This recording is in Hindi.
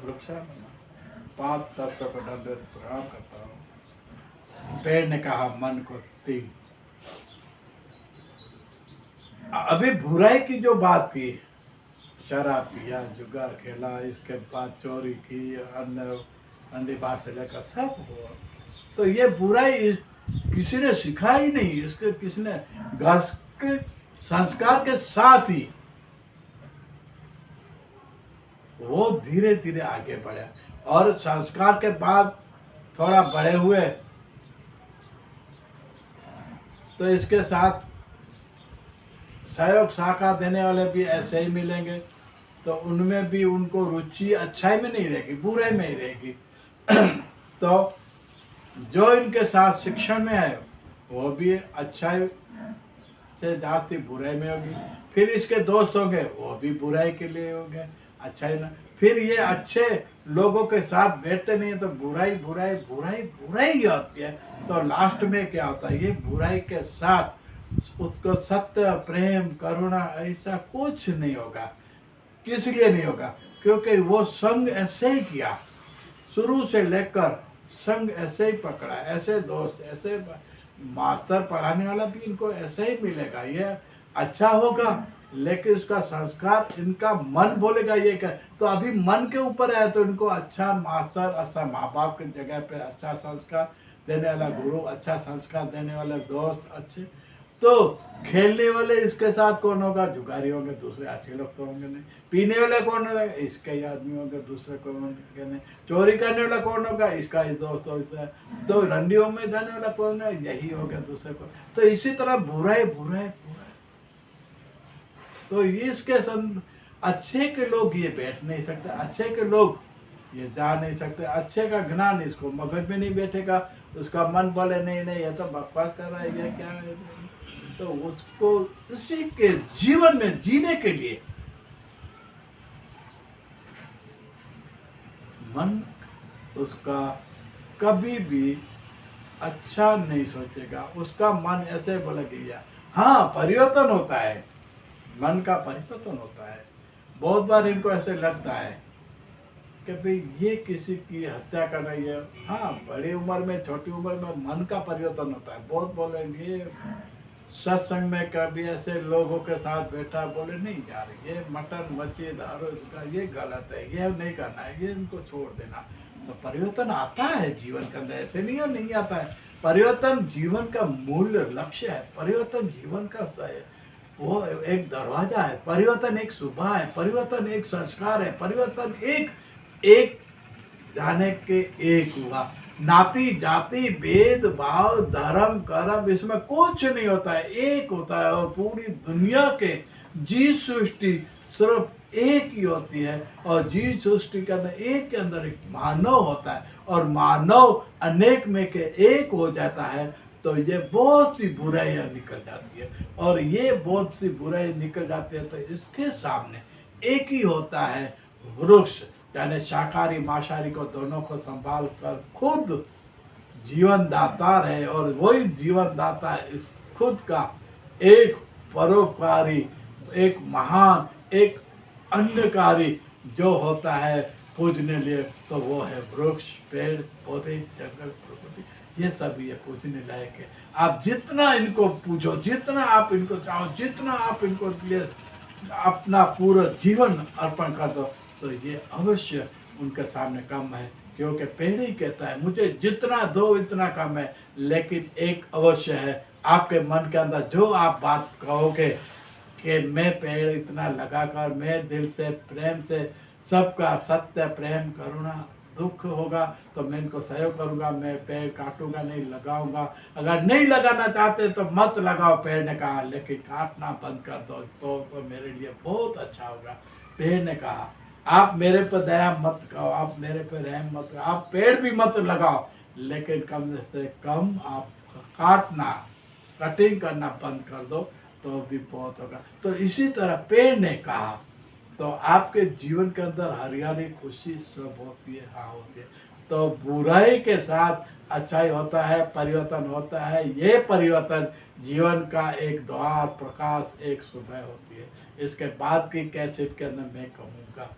वृक्षारोपण 5 तत्व को दंडवत प्रणाम करता हूँ। पेड़ ने कहा मन को 3। अभी बुराई की जो बात की, शराब पिया, जुगार खेला, इसके बाद चोरी की, अंधी बात से लेकर सब हुआ, तो ये बुराई किसी ने सिखाई नहीं, इसके किसी ने घर के संस्कार के साथ ही वो धीरे धीरे आगे बढ़े, और संस्कार के बाद थोड़ा बड़े हुए तो इसके साथ सहयोग सहकार देने वाले भी ऐसे ही मिलेंगे, तो उनमें भी उनको रुचि अच्छाई में नहीं रहेगी, बुराई में ही रहेगी। तो जो इनके साथ शिक्षण में है वो भी अच्छाई से जाती बुराई में होगी, फिर इसके दोस्त होंगे वो भी बुराई के लिए होंगे, अच्छाई ना, फिर ये अच्छे लोगों के साथ बैठते नहीं है तो बुराई बुराई बुराई बुराई ही होती है। तो लास्ट में क्या होता है, ये बुराई के साथ उसको सत्य, प्रेम, करुणा ऐसा कुछ नहीं होगा। किस लिए नहीं होगा? क्योंकि वो संग ऐसे ही किया, शुरू से लेकर संग ऐसे ही पकड़ा, ऐसे दोस्त, ऐसे मास्टर पढ़ाने वाला भी इनको ऐसे ही मिलेगा। ये अच्छा होगा, लेकिन उसका संस्कार इनका मन बोलेगा ये क्या। तो अभी मन के ऊपर है, तो इनको अच्छा मास्टर, अच्छा माँ बाप की जगह पे अच्छा संस्कार देने वाला गुरु, अच्छा संस्कार देने वाले दोस्त अच्छे, तो खेलने वाले इसके साथ कौन होगा? जुगारी होंगे, दूसरे अच्छे लोग तो होंगे नहीं। पीने वाले कौन होगा? इसके ही आदमी होंगे, दूसरे कौन होंगे नहीं। चोरी करने वाला कौन होगा? इसका ही दोस्त होगा। तो रंडियों में जाने वाला कौन है? यही होगा, दूसरे को। तो इसी तरह बुराई बुराई बुराई, तो इसके अच्छे के लोग ये बैठ नहीं सकते, अच्छे के लोग ये जा नहीं सकते, अच्छे का ज्ञान इसको मगज में नहीं बैठेगा, उसका मन बोले नहीं नहीं ये तो बकवास कर रहा है, ये क्या है, तो उसको उसी के जीवन में जीने के लिए मन उसका कभी भी अच्छा नहीं सोचेगा, उसका मन ऐसे बोलेगा। हाँ, परिवर्तन होता है, मन का परिवर्तन होता है। बहुत बार इनको ऐसे लगता है कि भाई ये किसी की हत्या कर रही है। हाँ, बड़ी उम्र में, छोटी उम्र में मन का परिवर्तन होता है। बहुत बोलेंगे सत्संग में, कभी ऐसे लोगों के साथ बैठा, बोले नहीं यार ये मटन मच्छी दारू का ये गलत है, ये नहीं करना है, ये इनको छोड़ देना। तो परिवर्तन आता है जीवन के अंदर, ऐसे नहीं है नहीं आता है। परिवर्तन जीवन का मूल लक्ष्य है, परिवर्तन जीवन का वो एक दरवाजा है, परिवर्तन एक सुबह है, परिवर्तन एक संस्कार है, परिवर्तन एक एक जाने के एक हुआ। नाती जाति भेद भाव धर्म कर्म इसमें कुछ नहीं होता है, एक होता है। और पूरी दुनिया के जीव सृष्टि सिर्फ एक ही होती है, और जीव सृष्टि के अंदर एक के अंदर एक मानव होता है, और मानव अनेक में के एक हो जाता है, तो ये बहुत सी बुराइयां निकल जाती है। और ये बहुत सी बुराई निकल जाती है, तो इसके सामने एक ही होता है वृक्ष, यानी शाकाहारी मांसाहारी को दोनों को संभाल कर खुद जीवन दाता है। और वही जीवन दाता इस खुद का एक परोपकारी, एक महान, एक अन्यकारी जो होता है पूजने लिए, तो वो है वृक्ष, पेड़ पौधे, जंगल, प्रकृति, ये सब ये पूजने लायक है। आप जितना इनको पूजो, जितना आप इनको चाहो, जितना आप इनको लिए अपना पूरा जीवन अर्पण कर दो, तो ये अवश्य उनके सामने कम है। क्योंकि पेड़ ही कहता है मुझे जितना दो इतना कम है। लेकिन एक अवश्य है, आपके मन के अंदर जो आप बात कहोगे कि मैं पेड़ इतना लगाकर, मैं दिल से प्रेम से सबका सत्य प्रेम करुणा दुख होगा तो मैं इनको सहयोग करूंगा, मैं पेड़ काटूंगा नहीं, लगाऊंगा। अगर नहीं लगाना चाहते तो मत लगाओ, पेड़ ने कहा, लेकिन काटना बंद कर दो तो मेरे लिए बहुत अच्छा होगा। पेड़ ने कहा आप मेरे पर दया मत करो, आप मेरे पर रहम मत करो, आप पेड़ भी मत लगाओ, लेकिन कम से कम आप काटना, कटिंग करना बंद कर दो तो भी बहुत होगा। तो इसी तरह पेड़ ने कहा, तो आपके जीवन के अंदर हरियाली खुशी सब होती है। हाँ होती है। तो बुराई के साथ अच्छाई होता है, परिवर्तन होता है। ये परिवर्तन जीवन का एक द्वार, प्रकाश, एक सुबह होती है। इसके बाद की कैसेट के अंदर मैं कहूँगा।